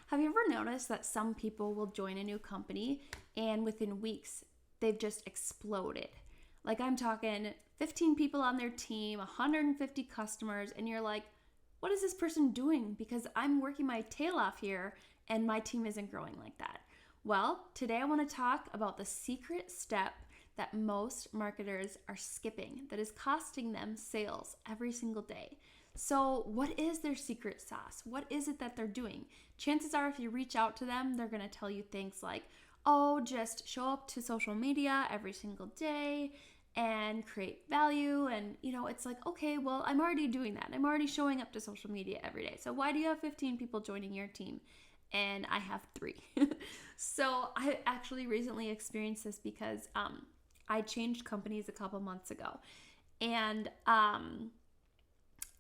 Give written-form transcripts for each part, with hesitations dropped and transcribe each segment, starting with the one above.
Have you ever noticed that some people will join a new company and within weeks they've just exploded? Like, I'm talking 15 people on their team, 150 customers, and you're like, what is this person doing? Because I'm working my tail off here and my team isn't growing like that. Well, today I want to talk about the secret step that most marketers are skipping that is costing them sales every single day. So what is their secret sauce? What is it that they're doing? Chances are if you reach out to them, they're going to tell you things like, oh, just show up to social media every single day and create value. And, it's like, okay, well, I'm already doing that. I'm already showing up to social media every day. So why do you have 15 people joining your team? And I have 3. So I actually recently experienced this because I changed companies a couple months ago. And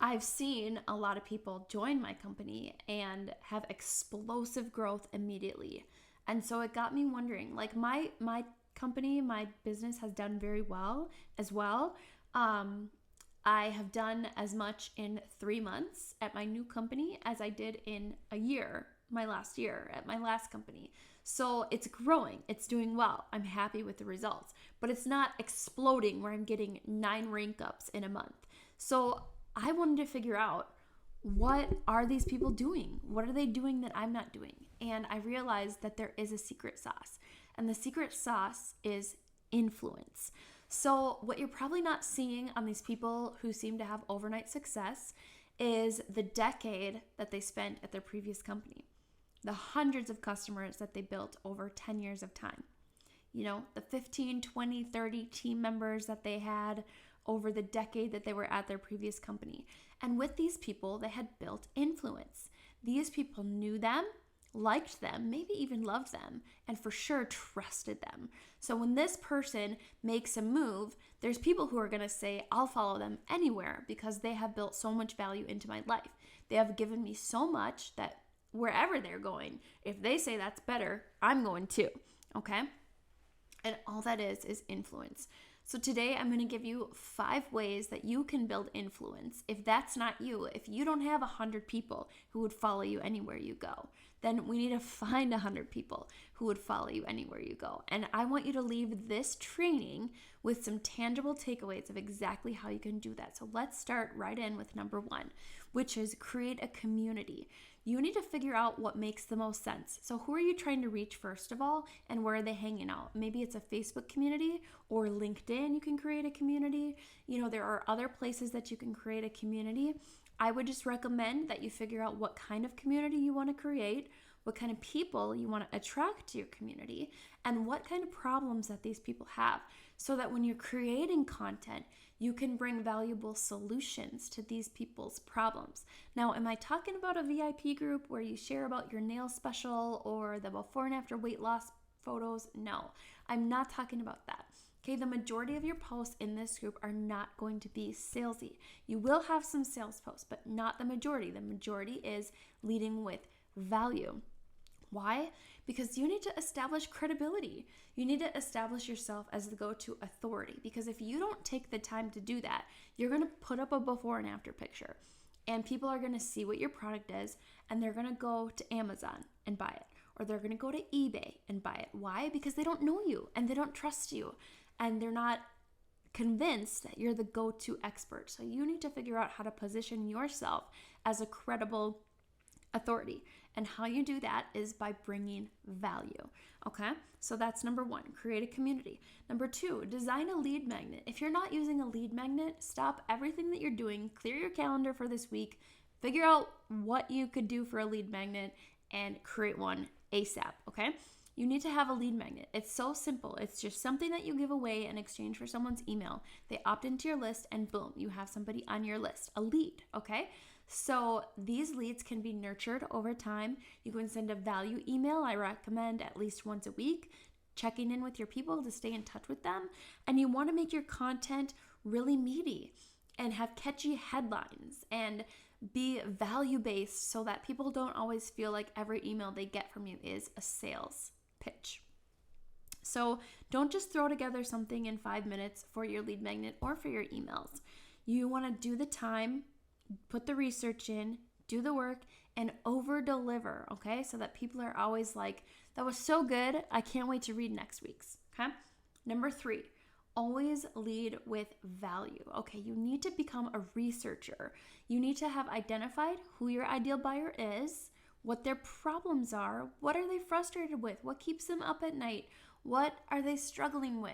I've seen a lot of people join my company and have explosive growth immediately. And so it got me wondering, like my company, my business has done very well as well. I have done as much in 3 months at my new company as I did in a year, my last year at my last company. So it's growing, it's doing well. I'm happy with the results, but it's not exploding where I'm getting 9 rank ups in a month. So I wanted to figure out, what are these people doing? What are they doing that I'm not doing? And I realized that there is a secret sauce. And the secret sauce is influence. So what you're probably not seeing on these people who seem to have overnight success is the decade that they spent at their previous company, the hundreds of customers that they built over 10 years of time, the 15, 20, 30 team members that they had over the decade that they were at their previous company. And with these people, they had built influence. These people knew them, liked them, maybe even loved them, and for sure trusted them. So when this person makes a move, there's people who are going to say, I'll follow them anywhere because they have built so much value into my life. They have given me so much that wherever they're going, if they say that's better, I'm going too. Okay? And all that is influence. So today I'm going to give you 5 ways that you can build influence. If that's not you, if you don't have 100 people who would follow you anywhere you go, then we need to find 100 people who would follow you anywhere you go. And I want you to leave this training with some tangible takeaways of exactly how you can do that. So let's start right in with number 1, which is create a community. You need to figure out what makes the most sense. So who are you trying to reach first of all, and where are they hanging out? Maybe it's a Facebook community or LinkedIn. You can create a community. There are other places that you can create a community. I would just recommend that you figure out what kind of community you want to create, what kind of people you want to attract to your community, and what kind of problems that these people have, so that when you're creating content, you can bring valuable solutions to these people's problems. Now, am I talking about a VIP group where you share about your nail special or the before and after weight loss photos? No, I'm not talking about that. Okay, the majority of your posts in this group are not going to be salesy. You will have some sales posts, but not the majority. The majority is leading with value. Why? Because you need to establish credibility. You need to establish yourself as the go-to authority, because if you don't take the time to do that, you're going to put up a before and after picture, and people are going to see what your product is, and they're going to go to Amazon and buy it, or they're going to go to eBay and buy it. Why? Because they don't know you and they don't trust you, and they're not convinced that you're the go-to expert. So you need to figure out how to position yourself as a credible authority. And how you do that is by bringing value. Okay? So that's number 1, create a community. Number 2, design a lead magnet. If you're not using a lead magnet, stop everything that you're doing, clear your calendar for this week, figure out what you could do for a lead magnet, and create one ASAP. Okay? You need to have a lead magnet. It's so simple. It's just something that you give away in exchange for someone's email. They opt into your list and boom, you have somebody on your list, a lead, okay? So these leads can be nurtured over time. You can send a value email. I recommend at least once a week, checking in with your people to stay in touch with them. And you want to make your content really meaty and have catchy headlines and be value-based so that people don't always feel like every email they get from you is a sales pitch. So don't just throw together something in 5 minutes for your lead magnet or for your emails. You want to do the time, put the research in, do the work, and over deliver, okay? So that people are always like, that was so good, I can't wait to read next week's, okay? Number 3, always lead with value. Okay, you need to become a researcher. You need to have identified who your ideal buyer is, what their problems are, what are they frustrated with, what keeps them up at night, what are they struggling with,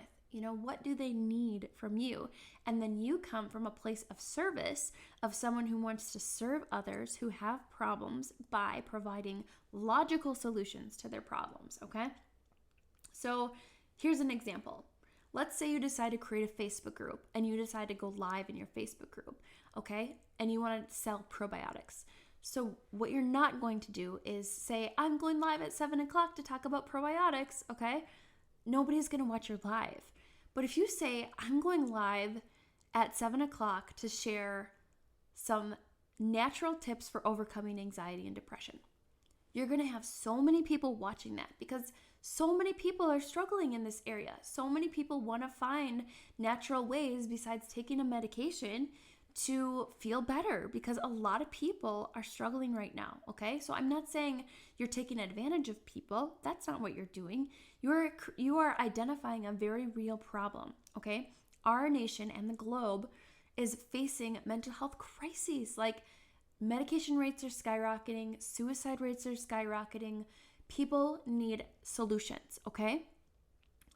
what do they need from you? And then you come from a place of service, of someone who wants to serve others who have problems by providing logical solutions to their problems, okay? So here's an example. Let's say you decide to create a Facebook group and you decide to go live in your Facebook group, okay? And you want to sell probiotics. So what you're not going to do is say, I'm going live at 7 o'clock to talk about probiotics, okay? Nobody's going to watch your live. But if you say, I'm going live at 7 o'clock to share some natural tips for overcoming anxiety and depression, you're going to have so many people watching that because so many people are struggling in this area. So many people want to find natural ways besides taking a medication to feel better because a lot of people are struggling right now, okay? So I'm not saying you're taking advantage of people. That's not what you're doing. You are identifying a very real problem, okay? Our nation and the globe is facing mental health crises. Like medication rates are skyrocketing, suicide rates are skyrocketing. People need solutions, okay?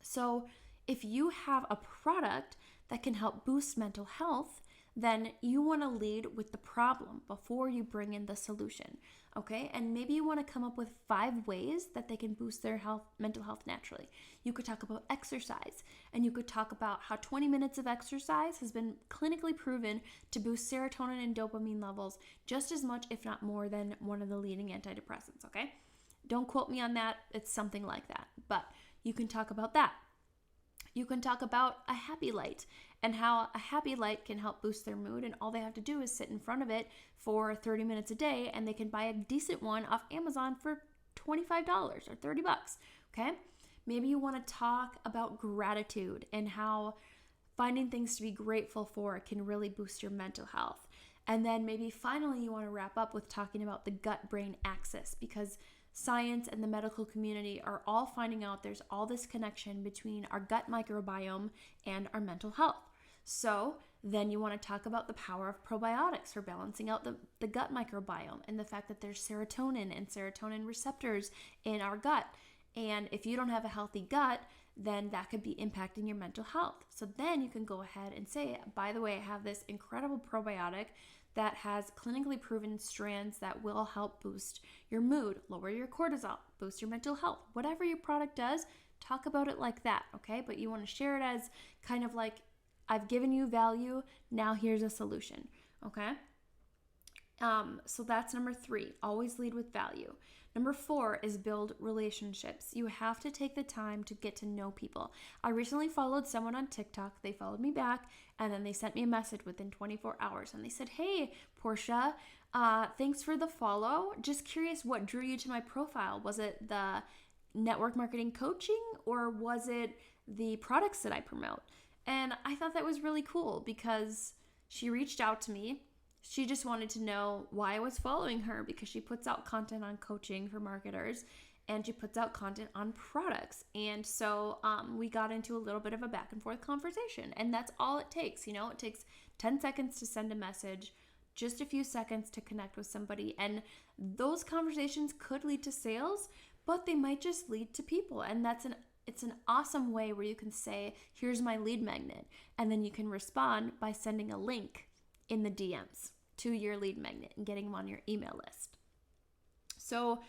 So if you have a product that can help boost mental health, then you want to lead with the problem before you bring in the solution, okay? And maybe you want to come up with 5 ways that they can boost their mental health naturally. You could talk about exercise, and you could talk about how 20 minutes of exercise has been clinically proven to boost serotonin and dopamine levels just as much, if not more, than one of the leading antidepressants, okay? Don't quote me on that. It's something like that, but you can talk about that. You can talk about a happy light and how a happy light can help boost their mood, and all they have to do is sit in front of it for 30 minutes a day and they can buy a decent one off Amazon for $25 or $30, okay? Maybe you want to talk about gratitude and how finding things to be grateful for can really boost your mental health. And then maybe finally you want to wrap up with talking about the gut-brain axis, because science and the medical community are all finding out there's all this connection between our gut microbiome and our mental health. So then you want to talk about the power of probiotics for balancing out the gut microbiome and the fact that there's serotonin and serotonin receptors in our gut. And if you don't have a healthy gut, then that could be impacting your mental health. So then you can go ahead and say, by the way, I have this incredible probiotic that has clinically proven strands that will help boost your mood, lower your cortisol, boost your mental health. Whatever your product does, talk about it like that, okay? But you want to share it as kind of like, I've given you value, now here's a solution, okay? So that's number 3, always lead with value. Number 4 is build relationships. You have to take the time to get to know people. I recently followed someone on TikTok. They followed me back, and then they sent me a message within 24 hours. And they said, hey, Portia, thanks for the follow. Just curious what drew you to my profile. Was it the network marketing coaching, or was it the products that I promote? And I thought that was really cool because she reached out to me. She just wanted to know why I was following her, because she puts out content on coaching for marketers and she puts out content on products. And so we got into a little bit of a back and forth conversation, and that's all it takes. It takes 10 seconds to send a message, just a few seconds to connect with somebody. And those conversations could lead to sales, but they might just lead to people. And it's an awesome way where you can say, here's my lead magnet. And then you can respond by sending a link in the DMs to your lead magnet and getting them on your email list. So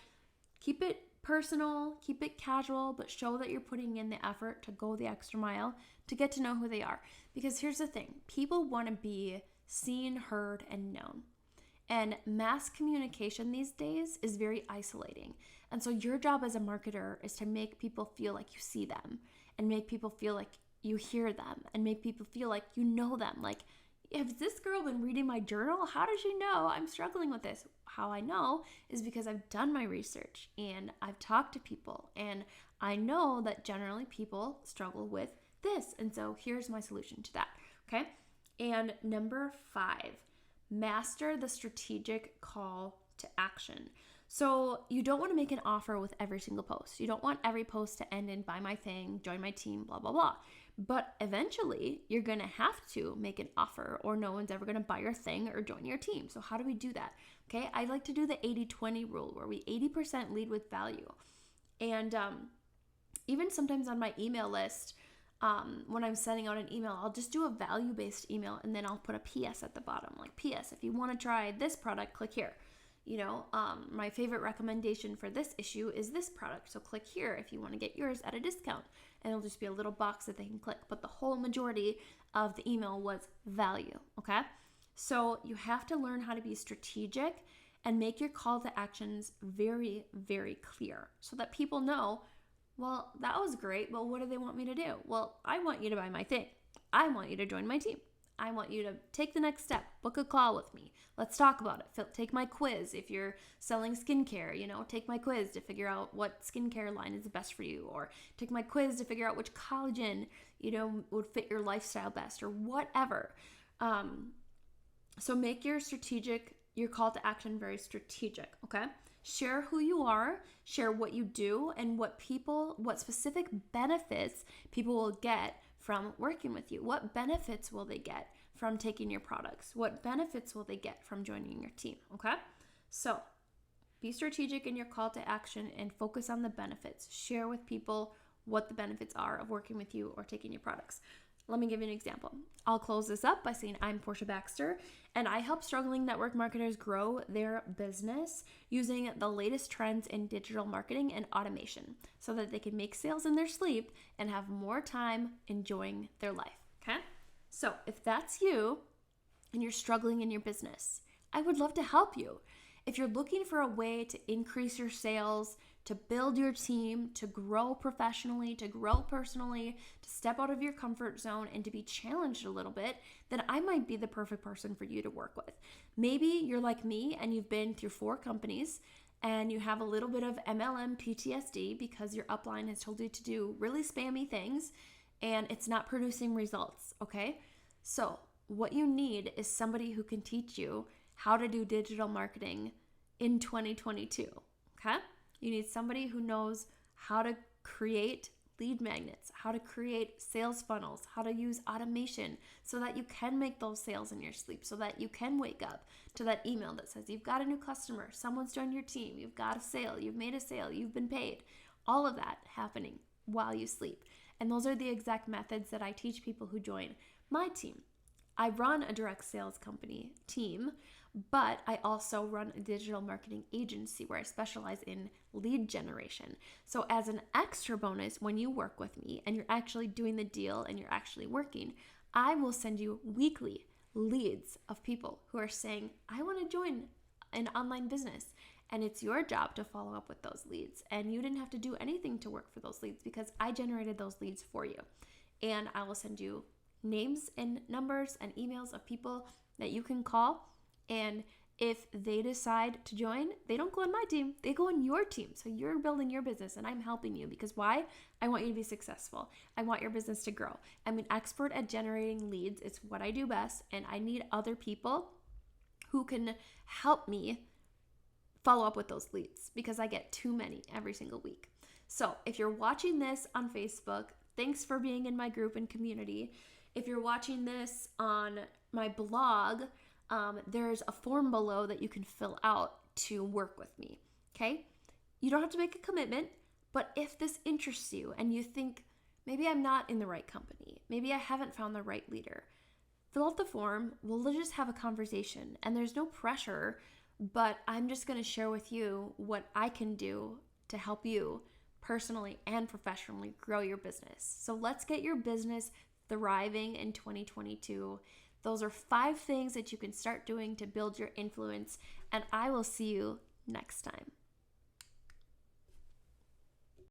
keep it personal, keep it casual, but show that you're putting in the effort to go the extra mile to get to know who they are. Because here's the thing, people want to be seen, heard, and known. And mass communication these days is very isolating. And so your job as a marketer is to make people feel like you see them, and make people feel like you hear them, and make people feel like you know them. Like, has this girl been reading my journal? How does she know I'm struggling with this? How I know is because I've done my research and I've talked to people, and I know that generally people struggle with this. And so here's my solution to that, okay? And number 5, master the strategic call to action. So you don't want to make an offer with every single post. You don't want every post to end in buy my thing, join my team, blah, blah, blah. But eventually you're going to have to make an offer or no one's ever going to buy your thing or join your team. So how do we do that? Okay, I like to do the 80-20 rule where we 80% lead with value. And even sometimes on my email list, when I'm sending out an email, I'll just do a value-based email and then I'll put a PS at the bottom. Like, PS, if you want to try this product, click here. My favorite recommendation for this issue is this product. So click here if you want to get yours at a discount. And it'll just be a little box that they can click. But the whole majority of the email was value, okay? So you have to learn how to be strategic and make your call to actions very, very clear so that people know, well, that was great. Well, what do they want me to do? Well, I want you to buy my thing. I want you to join my team. I want you to take the next step, book a call with me. Let's talk about it. Take my quiz. If you're selling skincare, take my quiz to figure out what skincare line is the best for you, or take my quiz to figure out which collagen, would fit your lifestyle best, or whatever. So make your call to action very strategic, okay? Share who you are, share what you do, and what specific benefits people will get from working with you. What benefits will they get from taking your products? What benefits will they get from joining your team, okay? So be strategic in your call to action and focus on the benefits. Share with people what the benefits are of working with you or taking your products. Let me give you an example. I'll close this up by saying I'm Portia Baxter, and I help struggling network marketers grow their business using the latest trends in digital marketing and automation so that they can make sales in their sleep and have more time enjoying their life, okay? So if that's you and you're struggling in your business, I would love to help you. If you're looking for a way to increase your sales, to build your team, to grow professionally, to grow personally, to step out of your comfort zone and to be challenged a little bit, then I might be the perfect person for you to work with. Maybe you're like me and you've been through 4 companies and you have a little bit of MLM PTSD because your upline has told you to do really spammy things and it's not producing results, okay? So what you need is somebody who can teach you how to do digital marketing in 2022, okay? You need somebody who knows how to create lead magnets, how to create sales funnels, how to use automation so that you can make those sales in your sleep, so that you can wake up to that email that says you've got a new customer, someone's joined your team, you've got a sale, you've made a sale, you've been paid. All of that happening while you sleep. And those are the exact methods that I teach people who join my team. I run a direct sales company team, but I also run a digital marketing agency where I specialize in lead generation. So as an extra bonus, when you work with me and you're actually doing the deal and you're actually working, I will send you weekly leads of people who are saying, I want to join an online business. And it's your job to follow up with those leads. And you didn't have to do anything to work for those leads because I generated those leads for you. And I will send you names and numbers and emails of people that you can call. And if they decide to join, they don't go on my team, they go on your team. So you're building your business and I'm helping you because why? I want you to be successful. I want your business to grow. I'm an expert at generating leads. It's what I do best. And I need other people who can help me follow up with those leads because I get too many every single week. So if you're watching this on Facebook, thanks for being in my group and community. If you're watching this on my blog, there's a form below that you can fill out to work with me, okay? You don't have to make a commitment, but if this interests you and you think, maybe I'm not in the right company, maybe I haven't found the right leader, fill out the form. We'll just have a conversation and there's no pressure, but I'm just going to share with you what I can do to help you personally and professionally grow your business. So let's get your business thriving in 2022. Those are 5 things that you can start doing to build your influence, and I will see you next time.